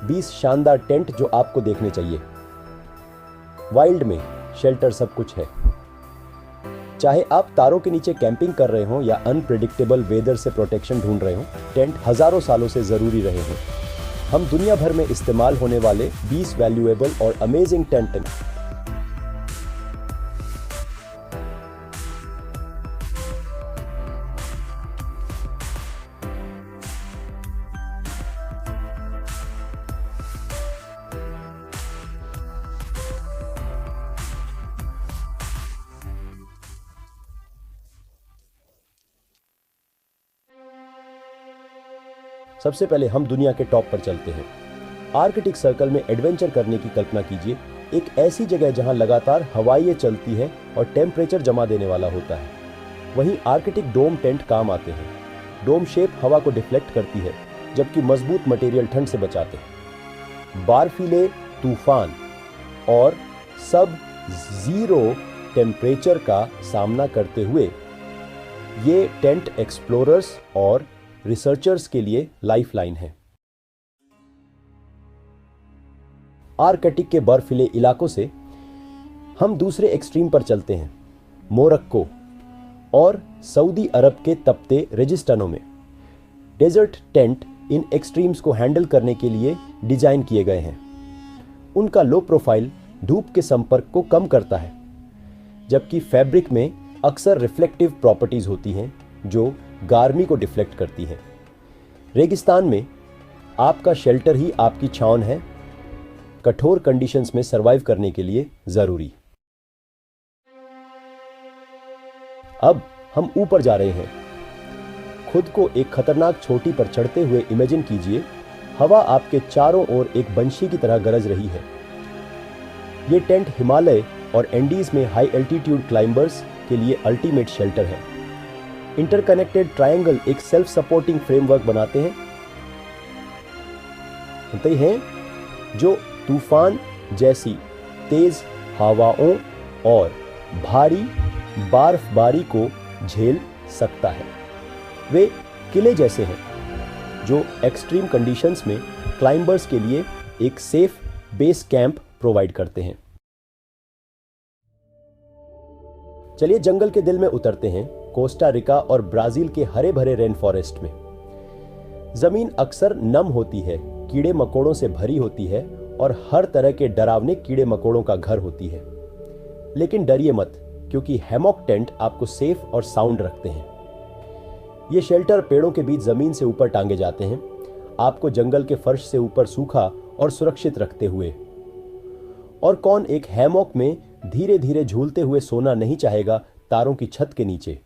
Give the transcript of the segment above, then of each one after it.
20 शानदार टेंट जो आपको देखने चाहिए। वाइल्ड में शेल्टर सब कुछ है। चाहे आप तारों के नीचे कैंपिंग कर रहे हो या अनप्रेडिक्टेबल वेदर से प्रोटेक्शन ढूंढ रहे हो, टेंट हजारों सालों से जरूरी रहे हैं। हम दुनिया भर में इस्तेमाल होने वाले 20 वैल्यूएबल और अमेजिंग टेंट सबसे पहले हम दुनिया के टॉप पर चलते हैं। आर्कटिक सर्कल में एडवेंचर करने की कल्पना कीजिए, एक ऐसी जगह जहां लगातार हवाएं चलती हैं और टेम्परेचर जमा देने वाला होता है। वहीं आर्कटिक डोम टेंट काम आते हैं। डोम शेप हवा को डिफ्लेक्ट करती है, जबकि मजबूत मटेरियल ठंड से बचाते हैं। बर्फीले तूफान और सब जीरो टेम्परेचर का सामना करते हुए ये टेंट एक्सप्लोरर्स और रिसर्चर्स के लिए लाइफलाइन है। आर्कटिक के बर्फीले इलाकों से हम दूसरे एक्सट्रीम पर चलते हैं, मोरक्को और सऊदी अरब के तपते रेगिस्तानों में। डेजर्ट टेंट इन एक्सट्रीम्स को हैंडल करने के लिए डिजाइन किए गए हैं। उनका लो प्रोफाइल धूप के संपर्क को कम करता है, जबकि फैब्रिक में अक्सर रिफ्लेक्टिव प्रॉपर्टीज होती हैं जो गर्मी को डिफ्लेक्ट करती है। रेगिस्तान में आपका शेल्टर ही आपकी छावन है, कठोर कंडीशंस में सरवाइव करने के लिए जरूरी। अब हम ऊपर जा रहे हैं। खुद को एक खतरनाक चोटी पर चढ़ते हुए इमेजिन कीजिए। हवा आपके चारों ओर एक बंशी की तरह गरज रही है। यह टेंट हिमालय और एंडीज में हाई एल्टीट्यूड क्लाइंबर्स के लिए अल्टीमेट शेल्टर है। इंटरकनेक्टेड ट्रायंगल एक सेल्फ सपोर्टिंग फ्रेमवर्क बनाते हैं जो तूफान जैसी तेज हवाओं और भारी बर्फबारी को झेल सकता है। वे किले जैसे हैं जो एक्सट्रीम कंडीशंस में क्लाइंबर्स के लिए एक सेफ बेस कैंप प्रोवाइड करते हैं। चलिए जंगल के दिल में उतरते हैं, कोस्टा रिका और ब्राजील के हरे भरे रेन फॉरेस्ट में। जमीन अक्सर नम होती है, कीड़े मकोड़ों से भरी होती है और हर तरह के डरावने कीड़े मकोड़ों का घर होती है। लेकिन डरिए मत, क्योंकि हैमॉक टेंट आपको सेफ और साउंड रखते हैं। ये शेल्टर पेड़ों के बीच जमीन से ऊपर टांगे जाते हैं, आपको जंगल के फर्श से ऊपर सूखा और सुरक्षित रखते हुए। और कौन एक हैमॉक में धीरे धीरे झूलते हुए सोना नहीं चाहेगा तारों की छत के नीचे।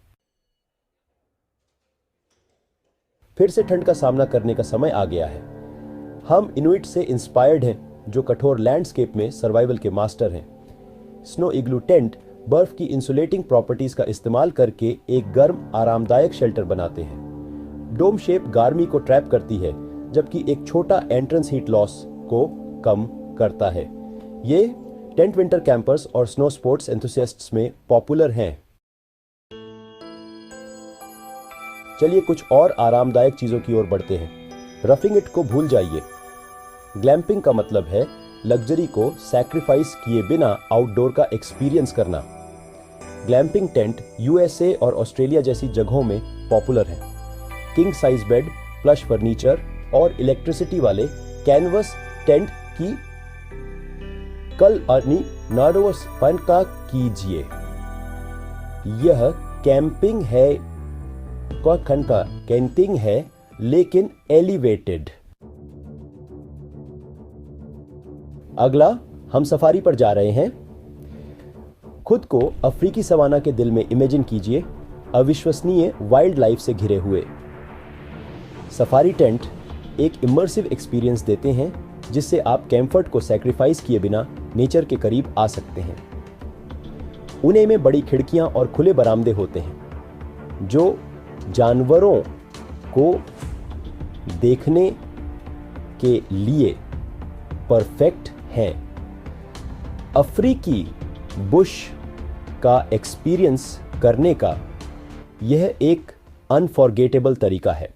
फिर से ठंड का सामना करने का समय आ गया है। हम इनुइट से इंस्पायर्ड हैं, जो कठोर लैंडस्केप में सर्वाइवल के मास्टर हैं। स्नो इग्लू टेंट बर्फ की इंसुलेटिंग प्रॉपर्टीज का इस्तेमाल करके एक गर्म आरामदायक शेल्टर बनाते हैं। डोम शेप गर्मी को ट्रैप करती है, जबकि एक छोटा एंट्रेंस हीट लॉस को कम करता है। ये टेंट विंटर कैंपर्स और स्नो स्पोर्ट्स एंथुसियास्ट्स में पॉपुलर हैं। चलिए कुछ और आरामदायक चीजों की ओर बढ़ते हैं। रफिंग इट को भूल जाइए। ग्लैम्पिंग का मतलब है लग्जरी को सैक्रिफाइस किए बिना आउटडोर का एक्सपीरियंस करना। ग्लैम्पिंग टेंट यूएसए और ऑस्ट्रेलिया जैसी जगहों में पॉपुलर है। King size bed, plush furniture और इलेक्ट्रिसिटी वाले कैनवस टेंट की कल अर्नी नार्डोस पनका कीजिए। यह कैंपिंग है कैंपिंग है लेकिन एलिवेटेड। अगला हम सफारी पर जा रहे हैं। खुद को अफ्रीकी सवाना के दिल में इमेजिन कीजिए, अविश्वसनीय वाइल्ड लाइफ से घिरे हुए। सफारी टेंट एक इमर्सिव एक्सपीरियंस देते हैं, जिससे आप कंफर्ट को सैक्रिफाइस किए बिना नेचर के करीब आ सकते हैं। उन्हें में बड़ी खिड़कियां और खुले बरामदे होते हैं, जो जानवरों को देखने के लिए परफेक्ट हैं। अफ्रीकी बुश का एक्सपीरियंस करने का यह एक अनफॉरगेटेबल तरीका है।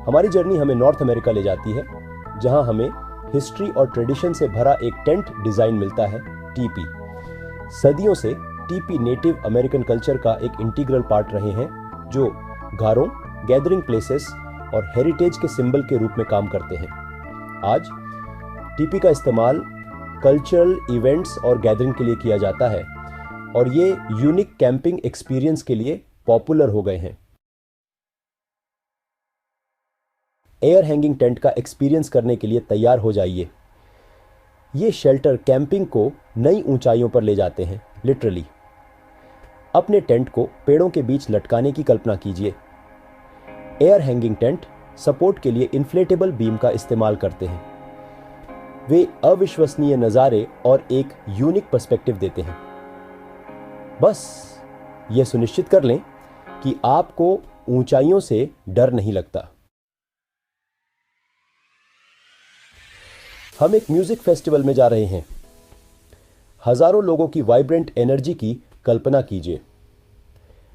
हमारी जर्नी हमें नॉर्थ अमेरिका ले जाती है, जहां हमें हिस्ट्री और ट्रेडिशन से भरा एक टेंट डिजाइन मिलता है, टीपी। सदियों से टीपी नेटिव अमेरिकन कल्चर का एक इंटीग्रल पार्ट रहे हैं, जो घरों, गैदरिंग प्लेसेस और हेरिटेज के सिंबल के रूप में काम करते हैं। आज टीपी का इस्तेमाल कल्चरल इवेंट्स और गैदरिंग के लिए किया जाता है और ये यूनिक कैंपिंग एक्सपीरियंस के लिए पॉपुलर हो गए हैं। एयर हैंगिंग टेंट का एक्सपीरियंस करने के लिए तैयार हो जाइए। ये शेल्टर कैंपिंग को नई ऊंचाइयों पर ले जाते हैं, लिटरली। अपने टेंट को पेड़ों के बीच लटकाने की कल्पना कीजिए। एयर हैंगिंग टेंट सपोर्ट के लिए इन्फ्लेटेबल बीम का इस्तेमाल करते हैं। वे अविश्वसनीय नज़ारे और एक यूनिक पर्सपेक्टिव देते हैं। बस यह सुनिश्चित कर लें कि आपको ऊंचाइयों से डर नहीं लगता। हम एक म्यूजिक फेस्टिवल में जा रहे हैं। हजारों लोगों की वाइब्रेंट एनर्जी की कल्पना कीजिए।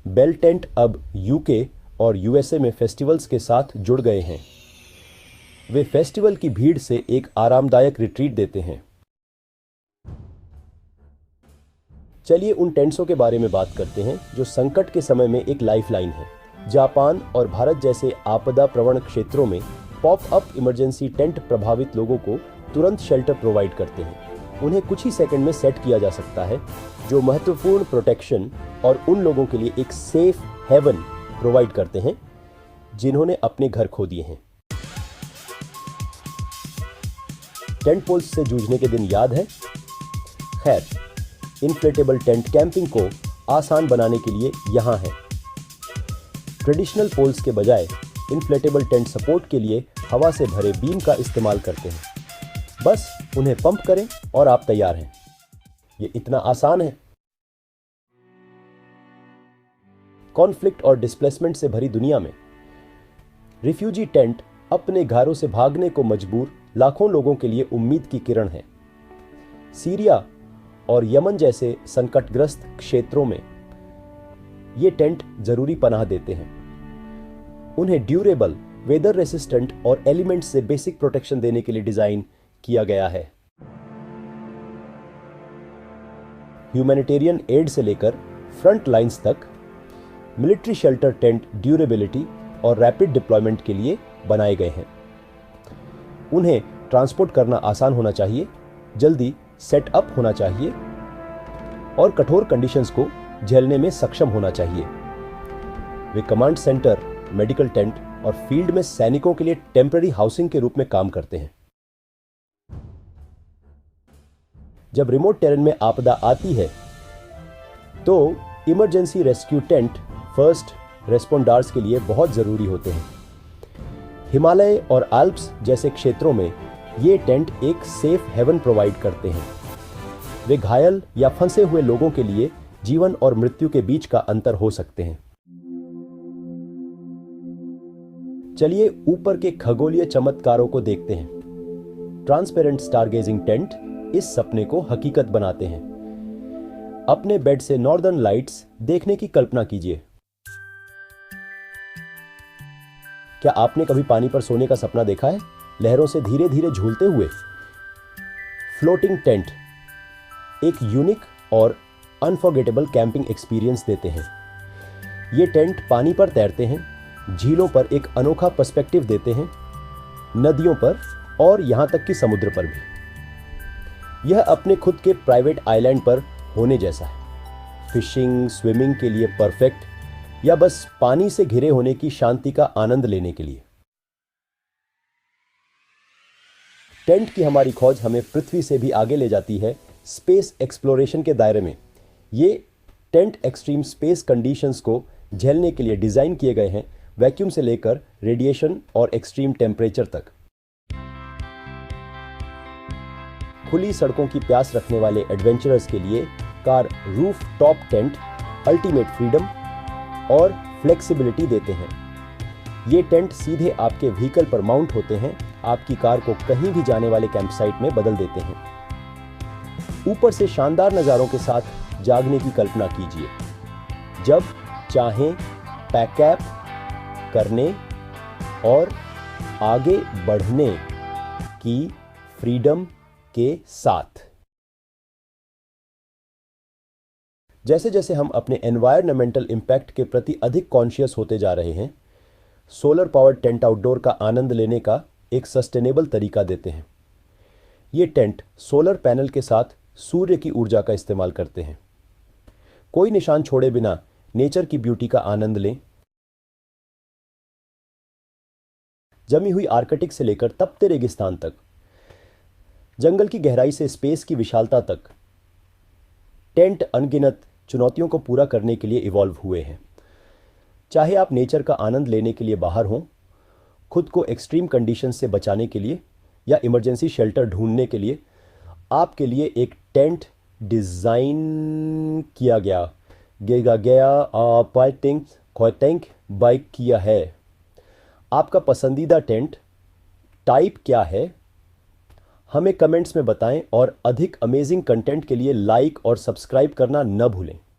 बेल टेंट अब यूके और यूएसए में फेस्टिवल्स के साथ जुड़ गए हैं। वे फेस्टिवल की भीड़ से एक आरामदायक रिट्रीट देते हैं। चलिए उन टेंट्सों के बारे में बात करते हैं जो संकट के समय में एक लाइफलाइन है। जापान और भारत जैसे आपदा प्रवण क्षेत्रों में पॉप अप इमरजेंसी टेंट प्रभावित लोगों को तुरंत शेल्टर प्रोवाइड करते हैं। उन्हें कुछ ही सेकंड में सेट किया जा सकता है, जो महत्वपूर्ण प्रोटेक्शन और उन लोगों के लिए एक सेफ हेवन प्रोवाइड करते हैं जिन्होंने अपने घर खो दिए हैं। टेंट पोल्स से जूझने के दिन याद है? खैर, इन्फ्लेटेबल टेंट कैंपिंग को आसान बनाने के लिए यहां है। ट्रेडिशनल पोल्स के बजाय इन्फ्लेटेबल टेंट सपोर्ट के लिए हवा से भरे बीम का इस्तेमाल करते हैं। बस उन्हें पंप करें और आप तैयार हैं। ये इतना आसान है। कॉन्फ्लिक्ट और डिस्प्लेसमेंट से भरी दुनिया में रिफ्यूजी टेंट अपने घरों से भागने को मजबूर लाखों लोगों के लिए उम्मीद की किरण है। सीरिया और यमन जैसे संकटग्रस्त क्षेत्रों में ये टेंट जरूरी पनाह देते हैं। उन्हें ड्यूरेबल, वेदर रेसिस्टेंट और एलिमेंट्स से बेसिक प्रोटेक्शन देने के लिए डिजाइन किया गया है। ह्यूमैनिटेरियन एड से लेकर फ्रंट लाइंस तक मिलिट्री शेल्टर टेंट ड्यूरेबिलिटी और रैपिड डिप्लॉयमेंट के लिए बनाए गए हैं। उन्हें ट्रांसपोर्ट करना आसान होना चाहिए, जल्दी सेटअप होना चाहिए और कठोर कंडीशंस को झेलने में सक्षम होना चाहिए। वे कमांड सेंटर, मेडिकल टेंट और फील्ड में सैनिकों के लिए टेम्पररी हाउसिंग के रूप में काम करते हैं। जब रिमोट टेरेन में आपदा आती है तो इमरजेंसी रेस्क्यू टेंट फर्स्ट रेस्पोंडर्स के लिए बहुत जरूरी होते हैं। हिमालय और आल्प्स जैसे क्षेत्रों में ये टेंट एक सेफ हेवन प्रोवाइड करते हैं। वे घायल या फंसे हुए लोगों के लिए जीवन और मृत्यु के बीच का अंतर हो सकते हैं। चलिए ऊपर के खगोलीय चमत्कारों को देखते हैं। ट्रांसपेरेंट स्टारगेजिंग टेंट इस सपने को हकीकत बनाते हैं। अपने बेड से नॉर्दर्न लाइट्स देखने की कल्पना कीजिए। क्या आपने कभी पानी पर सोने का सपना देखा है, लहरों से धीरे धीरे झूलते हुए? फ्लोटिंग टेंट एक यूनिक और अनफॉरगेटेबल कैंपिंग एक्सपीरियंस देते हैं। ये टेंट पानी पर तैरते हैं, झीलों पर एक अनोखा पर्सपेक्टिव देते हैं, नदियों पर और यहां तक कि समुद्र पर भी। यह अपने खुद के प्राइवेट आइलैंड पर होने जैसा है। फिशिंग, स्विमिंग के लिए परफेक्ट, या बस पानी से घिरे होने की शांति का आनंद लेने के लिए। टेंट की हमारी खोज हमें पृथ्वी से भी आगे ले जाती है, स्पेस एक्सप्लोरेशन के दायरे में। ये टेंट एक्सट्रीम स्पेस कंडीशंस को झेलने के लिए डिजाइन किए गए हैं, वैक्यूम से लेकर रेडिएशन और एक्सट्रीम टेम्परेचर तक। खुली सड़कों की प्यास रखने वाले एडवेंचरर्स के लिए car roof top tent ultimate freedom और फ्लेक्सिबिलिटी देते हैं। ये टेंट सीधे आपके व्हीकल पर माउंट होते हैं, आपकी कार को कहीं भी जाने वाले कैंपसाइट में बदल देते हैं। ऊपर से शानदार नज़ारों के साथ जागने की कल्पना कीजिए। जब चाहें पैकअप करने और आगे बढ़ने की फ्रीडम के साथ। जैसे जैसे हम अपने एनवायरमेंटल इम्पैक्ट के प्रति अधिक कॉन्शियस होते जा रहे हैं, सोलर पावर्ड टेंट आउटडोर का आनंद लेने का एक सस्टेनेबल तरीका देते हैं। ये टेंट सोलर पैनल के साथ सूर्य की ऊर्जा का इस्तेमाल करते हैं। कोई निशान छोड़े बिना नेचर की ब्यूटी का आनंद लें। जमी हुई आर्कटिक से लेकर तपते रेगिस्तान तक, जंगल की गहराई से स्पेस की विशालता तक, टेंट अनगिनत चुनौतियों को पूरा करने के लिए इवॉल्व हुए हैं। चाहे आप नेचर का आनंद लेने के लिए बाहर हों, खुद को एक्सट्रीम कंडीशन से बचाने के लिए या इमरजेंसी शेल्टर ढूंढने के लिए, आपके लिए एक टेंट डिज़ाइन किया बाइक किया है। आपका पसंदीदा टेंट टाइप क्या है, हमें कमेंट्स में बताएं और अधिक अमेजिंग कंटेंट के लिए लाइक और सब्सक्राइब करना न भूलें।